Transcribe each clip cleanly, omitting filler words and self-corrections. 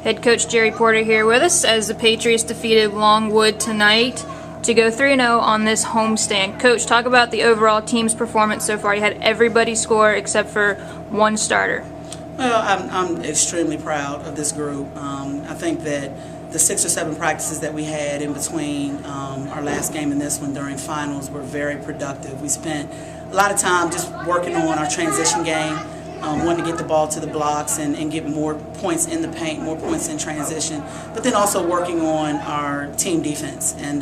Head coach Jeri Porter here with us as the Patriots defeated Longwood tonight to go 3-0 on this homestand. Coach, talk about the overall team's performance so far. You had everybody score except for one starter. Well, I'm extremely proud of this group. I think that the 6 or 7 practices that we had in between our last game and this one during finals were very productive. We spent a lot of time just working on our transition game, wanting to get the ball to the blocks and get more points in the paint, more points in transition, but then also working on our team defense and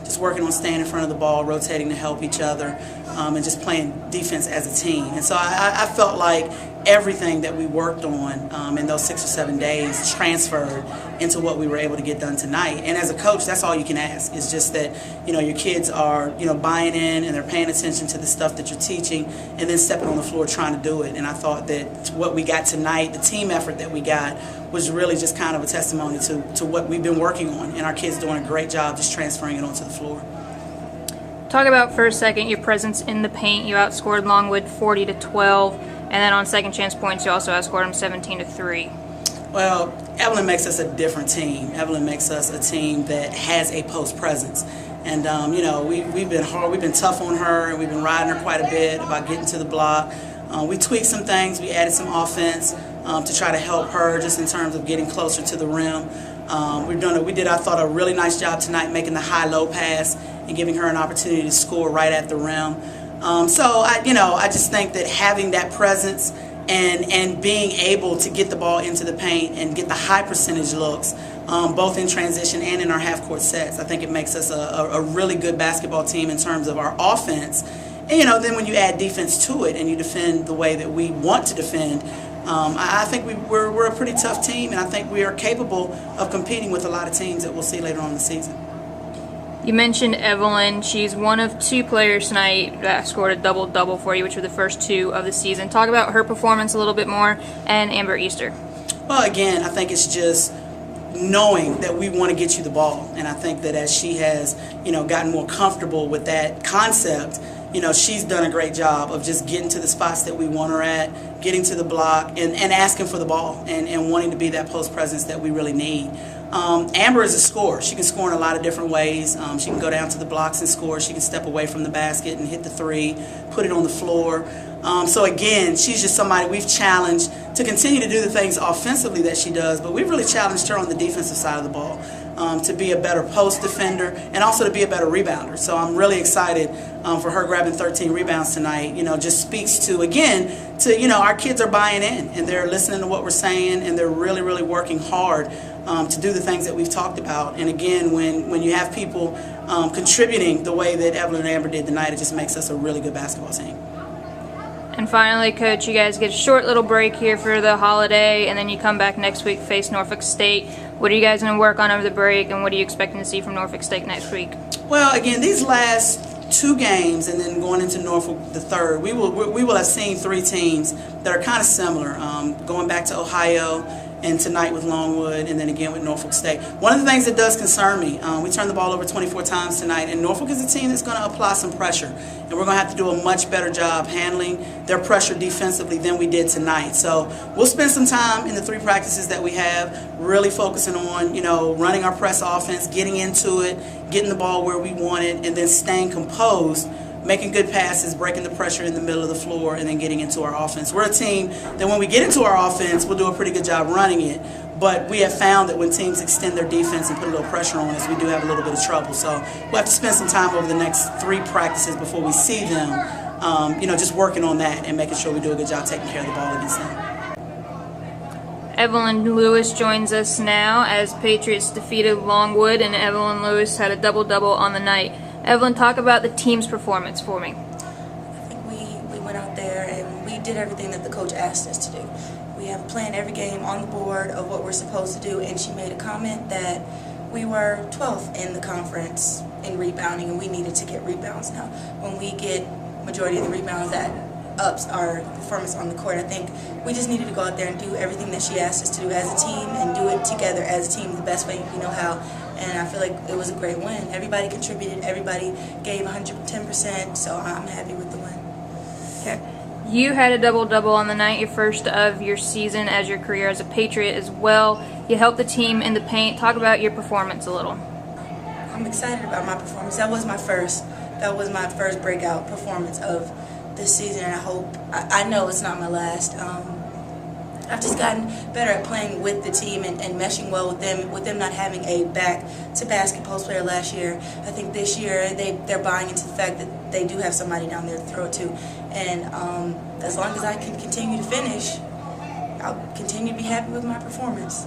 just working on staying in front of the ball, rotating to help each other, and just playing defense as a team. And so I felt like everything that we worked on in those 6 or 7 days transferred into what we were able to get done tonight. And as a coach, that's all you can ask. It's just that, your kids are, buying in and they're paying attention to the stuff that you're teaching and then stepping on the floor trying to do it. And I thought that what we got tonight, the team effort that we got, was really just kind of a testimony to what we've been working on. And our kids doing a great job just transferring it onto the floor. Talk about for a second your presence in the paint. You outscored Longwood 40-12. And then on second chance points, you also outscored them 17-3. Well, Evelyn makes us a different team. Evelyn makes us a team that has a post presence. And, we've been hard, we've been tough on her, and we've been riding her quite a bit about getting to the block. We tweaked some things, we added some offense to try to help her just in terms of getting closer to the rim. We did, I thought, a really nice job tonight making the high-low pass and giving her an opportunity to score right at the rim. So I just think that having that presence and being able to get the ball into the paint and get the high percentage looks, both in transition and in our half-court sets, I think it makes us a really good basketball team in terms of our offense. And then when you add defense to it and you defend the way that we want to defend, I think we're a pretty tough team, and I think we are capable of competing with a lot of teams that we'll see later on in the season. You mentioned Evelyn. She's one of 2 players tonight that scored a double-double for you, which were the first 2 of the season. Talk about her performance a little bit more, and Amber Easter. Well, again, I think it's just knowing that we want to get you the ball, and I think that as she has, gotten more comfortable with that concept, she's done a great job of just getting to the spots that we want her at, getting to the block, and asking for the ball, and wanting to be that post presence that we really need. Amber is a scorer. She can score in a lot of different ways. She can go down to the blocks and score. She can step away from the basket and hit the 3, put it on the floor. So again, she's just somebody we've challenged to continue to do the things offensively that she does, but we've really challenged her on the defensive side of the ball to be a better post defender and also to be a better rebounder. So I'm really excited for her grabbing 13 rebounds tonight. Just speaks to, again, our kids are buying in and they're listening to what we're saying and they're really, really working hard to do the things that we've talked about. And again, when you have people contributing the way that Evelyn and Amber did tonight, it just makes us a really good basketball team. And finally, Coach, you guys get a short little break here for the holiday, and then you come back next week, face Norfolk State. What are you guys going to work on over the break, and what are you expecting to see from Norfolk State next week? Well, again, these last 2 games and then going into Norfolk the third, we will have seen 3 teams that are kind of similar, going back to Ohio and tonight with Longwood and then again with Norfolk State. One of the things that does concern me, we turned the ball over 24 times tonight, and Norfolk is a team that's going to apply some pressure, and we're going to have to do a much better job handling their pressure defensively than we did tonight. So we'll spend some time in the 3 practices that we have really focusing on, running our press offense, getting into it, getting the ball where we want it, and then staying composed, making good passes, breaking the pressure in the middle of the floor, and then getting into our offense. We're a team that when we get into our offense, we'll do a pretty good job running it, but we have found that when teams extend their defense and put a little pressure on us, we do have a little bit of trouble. So we'll have to spend some time over the next 3 practices before we see them, just working on that and making sure we do a good job taking care of the ball against them. Evelyn Lewis joins us now as Patriots defeated Longwood, and Evelyn Lewis had a double-double on the night. Evelyn, talk about the team's performance for me. I think we went out there and we did everything that the coach asked us to do. We have a plan every game on the board of what we're supposed to do, and she made a comment that we were 12th in the conference in rebounding and we needed to get rebounds. Now, when we get majority of the rebounds, that ups our performance on the court. I think we just needed to go out there and do everything that she asked us to do as a team and do it together as a team the best way we know how. And I feel like it was a great win. Everybody contributed, everybody gave 110%, so I'm happy with the win. Okay. You had a double-double on the night, your first of your season as your career as a Patriot as well. You helped the team in the paint. Talk about your performance a little. I'm excited about my performance. That was my first breakout performance of this season, and I know it's not my last. I've just gotten better at playing with the team and meshing well with them not having a back-to-basket post player last year. I think this year they're buying into the fact that they do have somebody down there to throw it to. And as long as I can continue to finish, I'll continue to be happy with my performance.